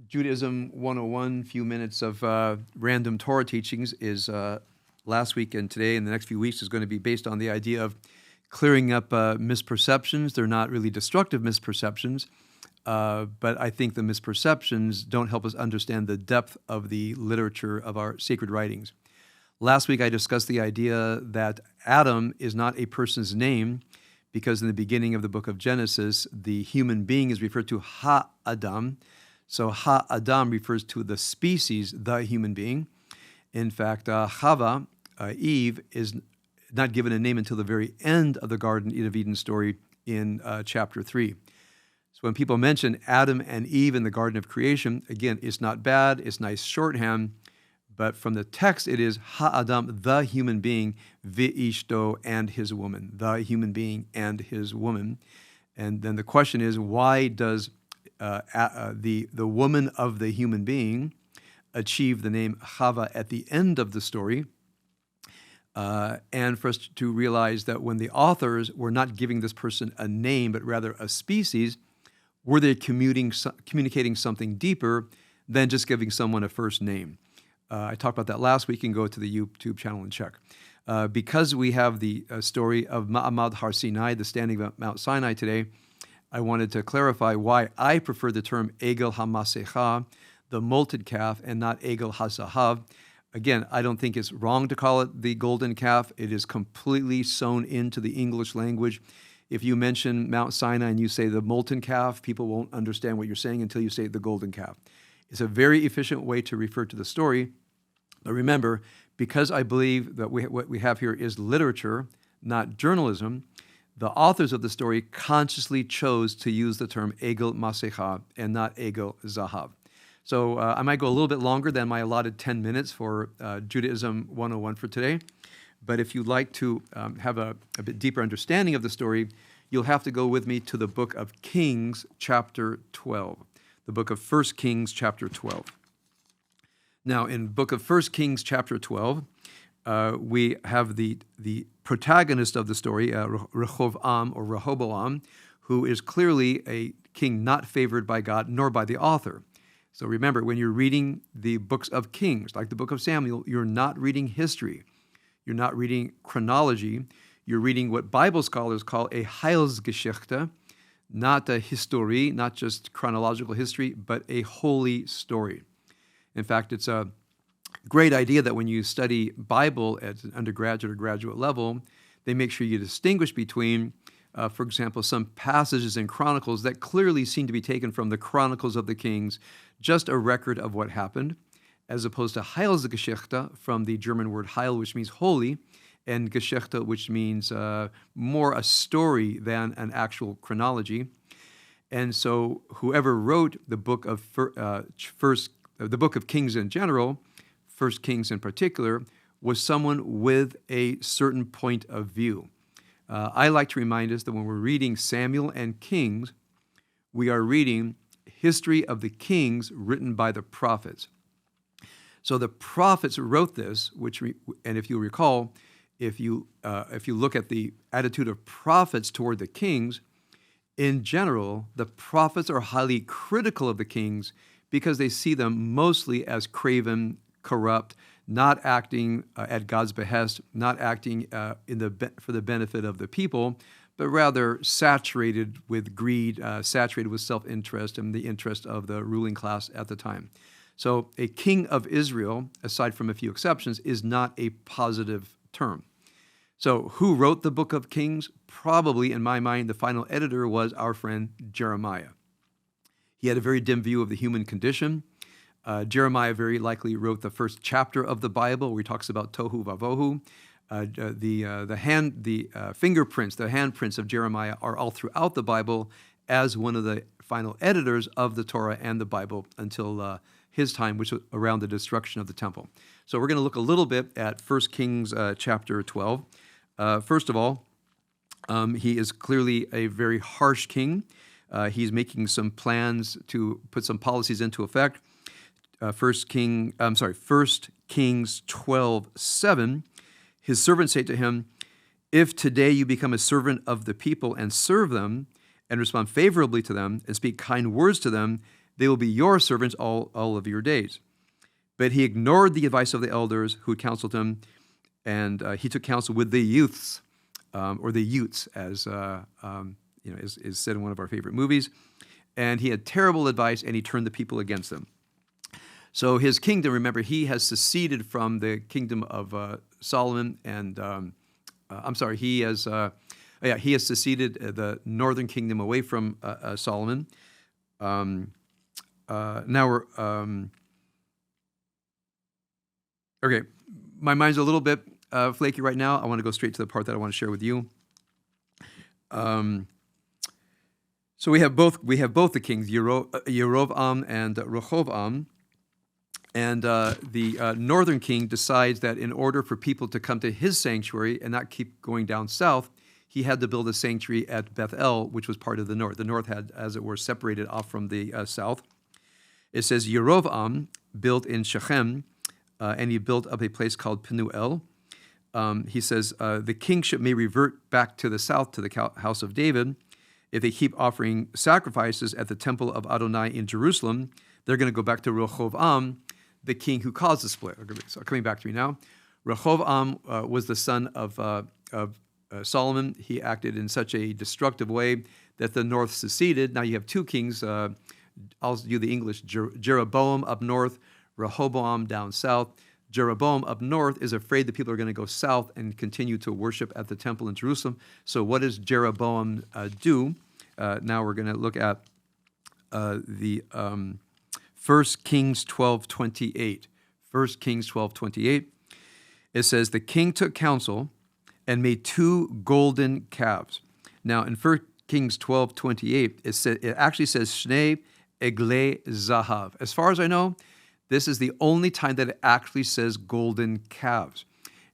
Judaism 101, few minutes of random Torah teachings is last week and today and the next few weeks is going to be based on the idea of clearing up misperceptions. They're not really destructive misperceptions, but I think the misperceptions don't help us understand the depth of the literature of our sacred writings. Last week I discussed the idea that Adam is not a person's name because in the beginning of the book of Genesis, the human being is referred to Ha-Adam. So Ha-Adam refers to the species, the human being. In fact, Chava, Eve, is not given a name until the very end of the Garden of Eden story in chapter 3. So when people mention Adam and Eve in the Garden of Creation, again, it's not bad, it's nice shorthand, but from the text it is Ha-Adam, the human being, V'ishto, and his woman, the human being and his woman. And then the question is, why does the woman of the human being achieve the name Chava at the end of the story, and for us to realize that when the authors were not giving this person a name, but rather a species, were they communicating something deeper than just giving someone a first name? I talked about that last week. You can go to the YouTube channel and check. Because we have the story of Ma'amad Har Sinai, the standing of Mount Sinai today, I wanted to clarify why I prefer the term Egel HaMasecha, the molted calf, and not Egel HaZahav. Again, I don't think it's wrong to call it the golden calf. It is completely sewn into the English language. If you mention Mount Sinai and you say the molten calf, people won't understand what you're saying until you say the golden calf. It's a very efficient way to refer to the story. But remember, because I believe that what we have here is literature, not journalism, the authors of the story consciously chose to use the term Egel Masecha and not Egel Zahav. So I might go a little bit longer than my allotted 10 minutes for Judaism 101 for today. But if you'd like to have a bit deeper understanding of the story, you'll have to go with me to the book of Kings, chapter 12. The book of 1 Kings, chapter 12. Now, in book of 1 Kings, chapter 12, we have the protagonist of the story, Rehoboam, who is clearly a king not favored by God nor by the author. So remember, when you're reading the books of Kings, like the book of Samuel, you're not reading history. You're not reading chronology. You're reading what Bible scholars call a Heilsgeschichte, not a history, not just chronological history, but a holy story. In fact, it's a great idea that when you study Bible at an undergraduate or graduate level, they make sure you distinguish between, for example, some passages in Chronicles that clearly seem to be taken from the Chronicles of the Kings, just a record of what happened, as opposed to Heilsgeschichte, from the German word Heil, which means holy, and Geschichte, which means more a story than an actual chronology. And so whoever wrote the book of the book of Kings in general, 1 Kings in particular, was someone with a certain point of view. I like to remind us that when we're reading Samuel and Kings, we are reading history of the kings written by the prophets. So the prophets wrote this, and if you recall, if you look at the attitude of prophets toward the kings, in general, the prophets are highly critical of the kings because they see them mostly as craven, corrupt, not acting at God's behest, not acting for the benefit of the people, but rather saturated with greed, saturated with self-interest and the interest of the ruling class at the time. So a king of Israel, aside from a few exceptions, is not a positive term. So who wrote the book of Kings? Probably, in my mind, the final editor was our friend Jeremiah. He had a very dim view of the human condition. Jeremiah very likely wrote the first chapter of the Bible, where he talks about tohu vavohu. The fingerprints, the handprints of Jeremiah are all throughout the Bible as one of the final editors of the Torah and the Bible until his time, which was around the destruction of the temple. So we're going to look a little bit at 1 Kings chapter 12. First of all, he is clearly a very harsh king. He's making some plans to put some policies into effect. 1 Kings 12:7, his servants say to him, "If today you become a servant of the people and serve them and respond favorably to them and speak kind words to them, They will be your servants all of your days. But he ignored the advice of the elders who had counseled him, and he took counsel with the youths, or the Utes, as is said in one of our favorite movies. And he had terrible advice, and he turned the people against them. So his kingdom, remember, he has seceded from the kingdom of Solomon, and he has seceded the northern kingdom away from Solomon. Now we're okay. My mind's a little bit flaky right now. I want to go straight to the part that I want to share with you. So we have both the kings, Yerovam and Rehoboam. And the northern king decides that in order for people to come to his sanctuary and not keep going down south, he had to build a sanctuary at Bethel, which was part of the north. The north had, as it were, separated off from the south. It says Yerovam built in Shechem, and he built up a place called Penuel. He says the kingship may revert back to the south to the house of David. If they keep offering sacrifices at the temple of Adonai in Jerusalem, they're going to go back to Rehoboam, the king who caused the split. So coming back to me now, Rehoboam was the son of Solomon. He acted in such a destructive way that the north seceded. Now you have two kings. I'll do the English. Jeroboam up north, Rehoboam down south. Jeroboam up north is afraid that people are going to go south and continue to worship at the temple in Jerusalem. So what does Jeroboam do? Now we're going to look at the 1 Kings 12:28. 1 Kings 12:28. It says, the king took counsel and made 2 golden calves. Now in 1 Kings 12:28, it actually says, Shnei Egle Zahav. As far as I know, this is the only time that it actually says golden calves.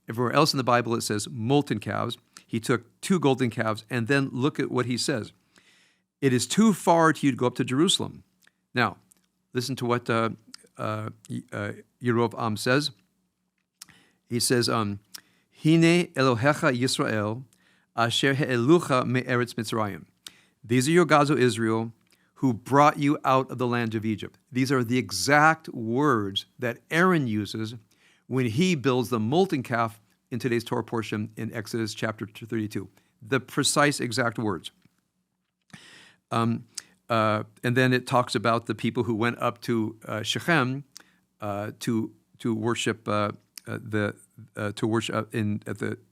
Everywhere else in the Bible, it says molten calves. He took 2 golden calves, and then look at what he says. It is too far to you to go up to Jerusalem. Now, listen to what Yerovam says. He says, Hine Elohecha Yisrael, asher he'elucha me'eretz Mitzrayim. These are your gods, O Israel, who brought you out of the land of Egypt. These are the exact words that Aaron uses when he builds the molten calf in today's Torah portion in Exodus chapter 32. The precise exact words. And then it talks about the people who went up to Shechem to worship at the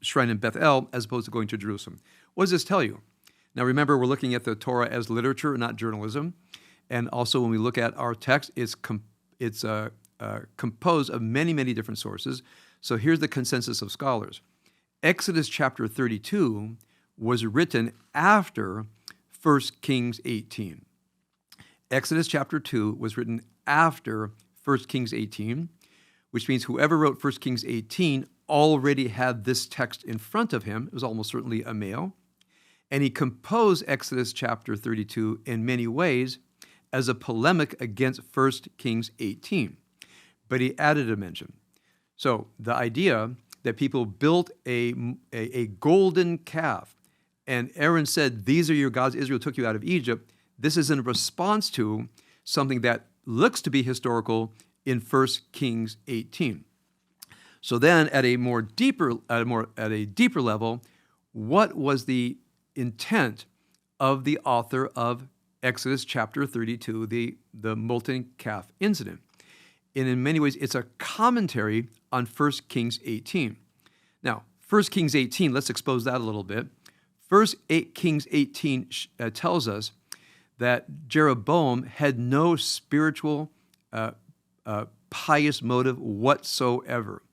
shrine in Bethel as opposed to going to Jerusalem. What does this tell you? Now remember, we're looking at the Torah as literature, not journalism. And also when we look at our text, it's composed of many, many different sources. So here's the consensus of scholars. Exodus chapter 32 was written after 1 Kings 18. Exodus chapter 2 was written after 1 Kings 18, which means whoever wrote 1 Kings 18 already had this text in front of him. It was almost certainly a male. And he composed Exodus chapter 32 in many ways as a polemic against 1 Kings 18. But he added a mention. So the idea that people built a golden calf, and Aaron said, these are your gods, Israel took you out of Egypt, this is in response to something that looks to be historical in 1 Kings 18. So then at a deeper level, what was the intent of the author of Exodus chapter 32, the molten calf incident? And in many ways, it's a commentary on 1 Kings 18. Now, 1 Kings 18, let's expose that a little bit. 1 Kings 18 tells us that Jeroboam had no spiritual, pious motive whatsoever.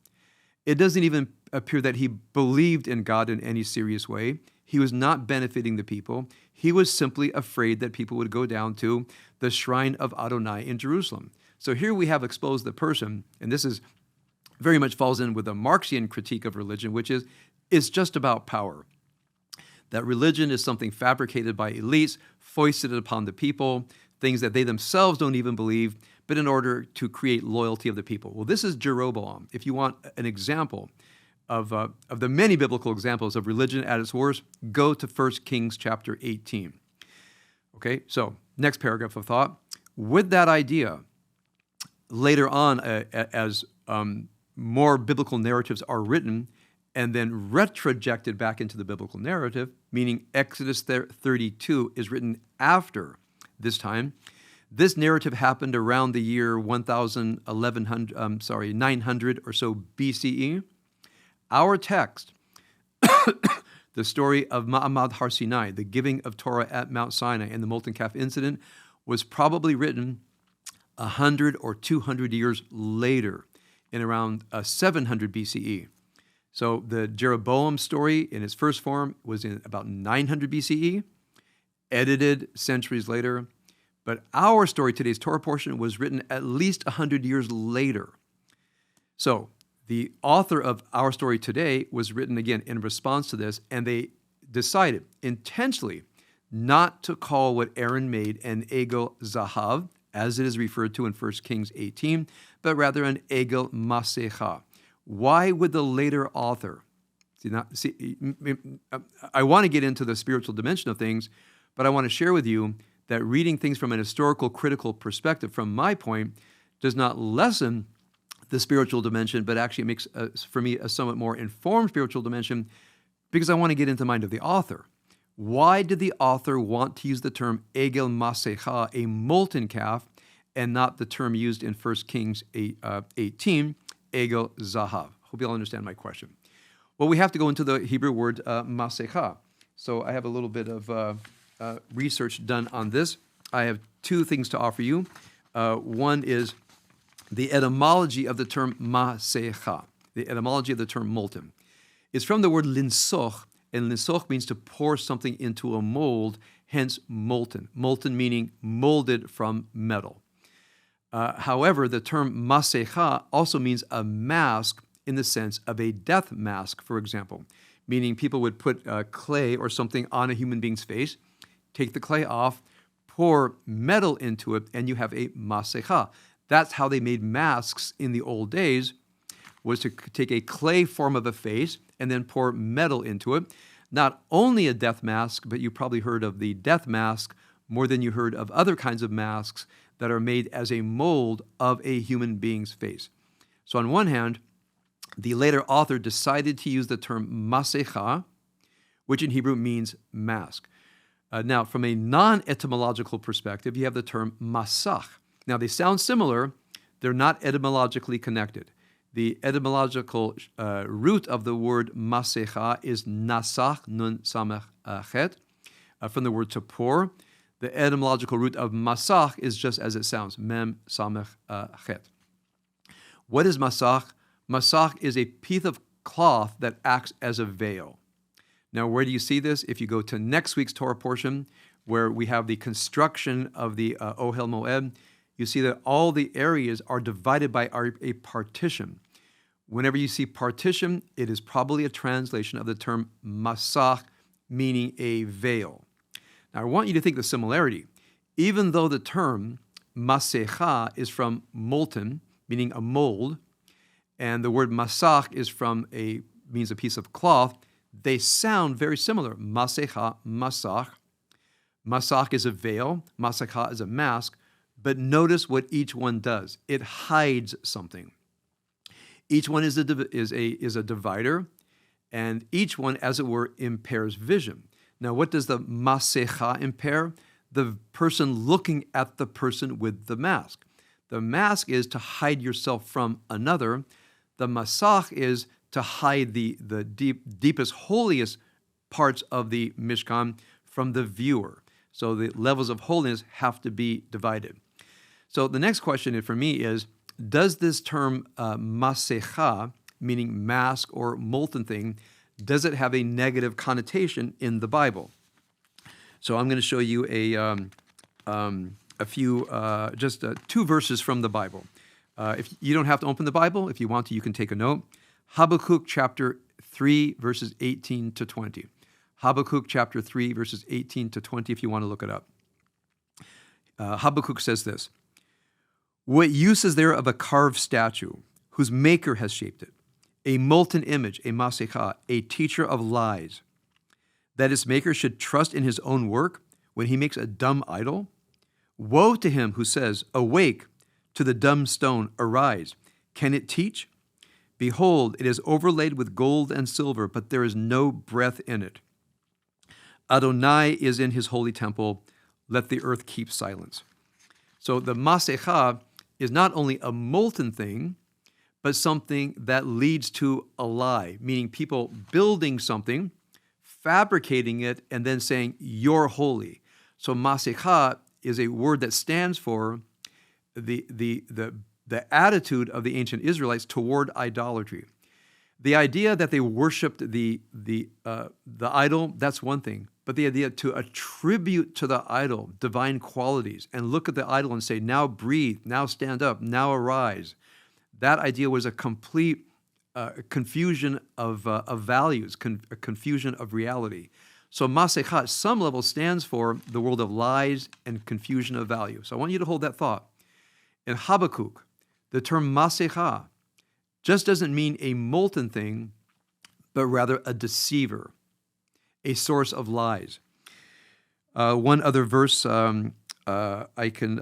It doesn't even appear that he believed in God in any serious way. He was not benefiting the people. He was simply afraid that people would go down to the shrine of Adonai in Jerusalem. So here we have exposed the person, and this is very much falls in with a Marxian critique of religion, which is it's just about power. That religion is something fabricated by elites, foisted upon the people, things that they themselves don't even believe, but in order to create loyalty of the people. Well, this is Jeroboam. If you want an example of the many biblical examples of religion at its worst, go to 1 Kings chapter 18. Okay, so next paragraph of thought. with that idea, later on, as more biblical narratives are written and then retrojected back into the biblical narrative, meaning Exodus 32 is written after this time. This narrative happened around the year 900 or so BCE. Our text, the story of Ma'amad Har Sinai, the giving of Torah at Mount Sinai, and the molten calf incident, was probably written 100 or 200 years later, in around 700 BCE. So the Jeroboam story in its first form was in about 900 BCE, edited centuries later. But our story, today's Torah portion, was written at least 100 years later. So the author of our story today was written, again, in response to this, and they decided intentionally not to call what Aaron made an Egel Zahav, as it is referred to in 1 Kings 18, but rather an Egel Masecha. Why would the later author, I want to get into the spiritual dimension of things, but I want to share with you that reading things from an historical, critical perspective, from my point, does not lessen the spiritual dimension, but actually makes, for me, a somewhat more informed spiritual dimension, because I want to get into the mind of the author. Why did the author want to use the term Egel Masecha, a molten calf, and not the term used in 1 Kings 18, Egel Zahav? Hope you all understand my question. Well, we have to go into the Hebrew word Masecha. So I have a little bit of research done on this. I have two things to offer you. One is the etymology of the term Masecha, the etymology of the term molten. It's from the word linsoch, and linsoch means to pour something into a mold, hence molten. Molten meaning molded from metal. However, the term Masecha also means a mask in the sense of a death mask, for example, meaning people would put clay or something on a human being's face, take the clay off, pour metal into it, and you have a Masecha. That's how they made masks in the old days, was to take a clay form of a face and then pour metal into it. Not only a death mask, but you probably heard of the death mask more than you heard of other kinds of masks that are made as a mold of a human being's face. So on one hand, the later author decided to use the term Masecha, which in Hebrew means mask. Now, from a non-etymological perspective, you have the term Masach. Now, they sound similar. They're not etymologically connected. The etymological root of the word Masecha is Nasach Nun Samech Chet, from the word to pour. The etymological root of Masach is just as it sounds, Mem Samech Chet. What is Masach? Masach is a piece of cloth that acts as a veil. Now, where do you see this? If you go to next week's Torah portion, where we have the construction of the Ohel Moed, you see that all the areas are divided by a partition. Whenever you see partition, it is probably a translation of the term masach, meaning a veil. Now, I want you to think the similarity. Even though the term masecha is from molten, meaning a mold, and the word masach means a piece of cloth, they sound very similar. Masecha, masach. Masach is a veil, masecha is a mask, but notice what each one does. It hides something. Each one is a divider, and each one, as it were, impairs vision. Now, what does the masecha impair? The person looking at the person with the mask. The mask is to hide yourself from another. The masach is to hide the deepest, holiest parts of the Mishkan from the viewer. So the levels of holiness have to be divided. So the next question for me is, does this term masecha, meaning mask or molten thing, does it have a negative connotation in the Bible? So I'm going to show you two verses from the Bible. If you don't have to open the Bible, if you want to, you can take a note. Habakkuk chapter 3, verses 18 to 20. Habakkuk chapter 3, verses 18 to 20, if you want to look it up. Habakkuk says this: "What use is there of a carved statue whose maker has shaped it? A molten image, a masecha, a teacher of lies, that its maker should trust in his own work when he makes a dumb idol? Woe to him who says, awake, to the dumb stone, arise. Can it teach? Behold, it is overlaid with gold and silver, but there is no breath in it. Adonai is in his holy temple. Let the earth keep silence. So the Masecha is not only a molten thing, but something that leads to a lie, meaning people building something, fabricating it, and then saying, you're holy. So Masecha is a word that stands for the attitude of the ancient Israelites toward idolatry. The idea that they worshipped the idol, that's one thing. But the idea to attribute to the idol divine qualities and look at the idol and say, now breathe, now stand up, now arise. That idea was a complete confusion of values, a confusion of reality. So Masecha at some level stands for the world of lies and confusion of value. So I want you to hold that thought. In Habakkuk, the term Masecha just doesn't mean a molten thing, but rather a deceiver, a source of lies. One other verse I can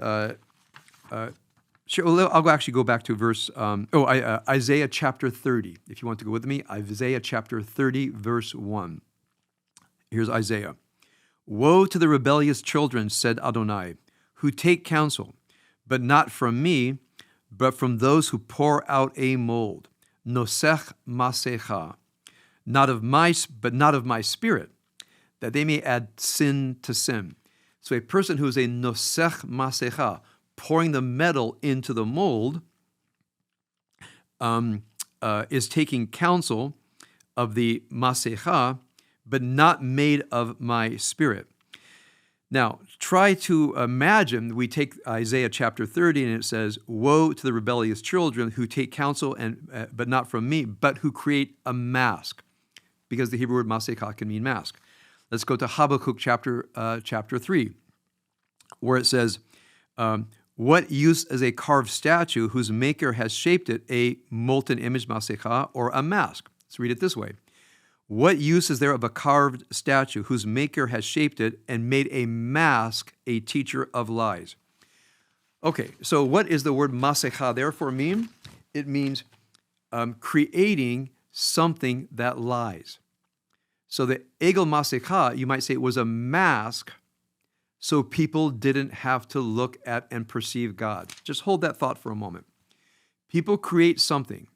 share. I'll actually go back to verse, Isaiah chapter 30, if you want to go with me. Isaiah chapter 30, verse 1. Here's Isaiah. Woe to the rebellious children, said Adonai, who take counsel, but not from me, but from those who pour out a mold. Nosech masecha, but not of my spirit, that they may add sin to sin. So a person who is a nosech masecha, pouring the metal into the mold, is taking counsel of the masecha, but not made of my spirit. Now, try to imagine, we take Isaiah chapter 30 and it says, woe to the rebellious children who take counsel, but not from me, but who create a mask, because the Hebrew word masecha can mean mask. Let's go to Habakkuk chapter 3, where it says, what use is a carved statue whose maker has shaped it a molten image masecha or a mask? Let's read it this way. What use is there of a carved statue whose maker has shaped it and made a mask a teacher of lies? Okay, so what is the word masecha therefore mean? It means creating something that lies. So the egel masecha, you might say, it was a mask so people didn't have to look at and perceive God. Just hold that thought for a moment. People create something,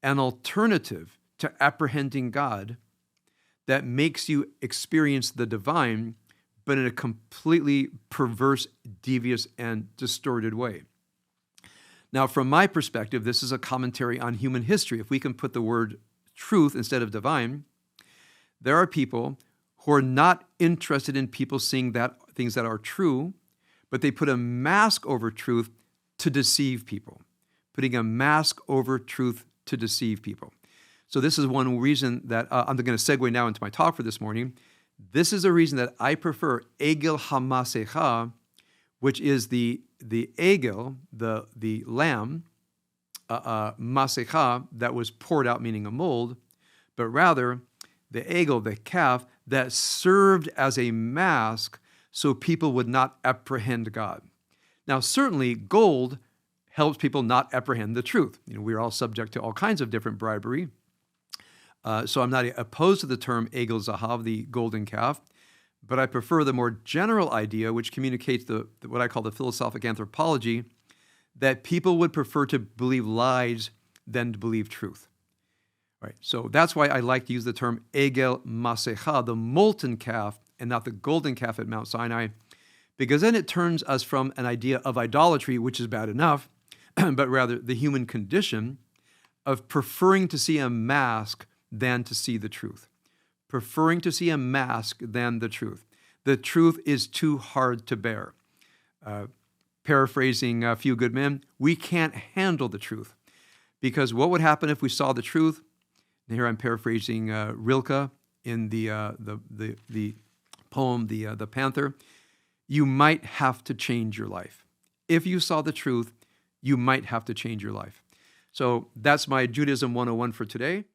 an alternative to apprehending God, that makes you experience the divine, but in a completely perverse, devious, and distorted way. Now, from my perspective, this is a commentary on human history. If we can put the word truth instead of divine, there are people who are not interested in people seeing that things that are true, but they put a mask over truth to deceive people, putting a mask over truth to deceive people. So this is one reason that I'm going to segue now into my talk for this morning. This is a reason that I prefer egel hamasecha, which is the egel, the lamb, masecha, that was poured out, meaning a mold, but rather the egel, the calf, that served as a mask so people would not apprehend God. Now, certainly gold helps people not apprehend the truth. We're all subject to all kinds of different bribery. So I'm not opposed to the term egel zahav, the golden calf, but I prefer the more general idea, which communicates what I call the philosophic anthropology, that people would prefer to believe lies than to believe truth. Right. So that's why I like to use the term egel masecha, the molten calf, and not the golden calf at Mount Sinai, because then it turns us from an idea of idolatry, which is bad enough, but rather the human condition of preferring to see a mask than to see the truth. Preferring to see a mask than the truth. The truth is too hard to bear. Paraphrasing A Few Good Men, we can't handle the truth. Because what would happen if we saw the truth? And here I'm paraphrasing Rilke in the poem, The Panther. You might have to change your life. If you saw the truth, you might have to change your life. So that's my Judaism 101 for today.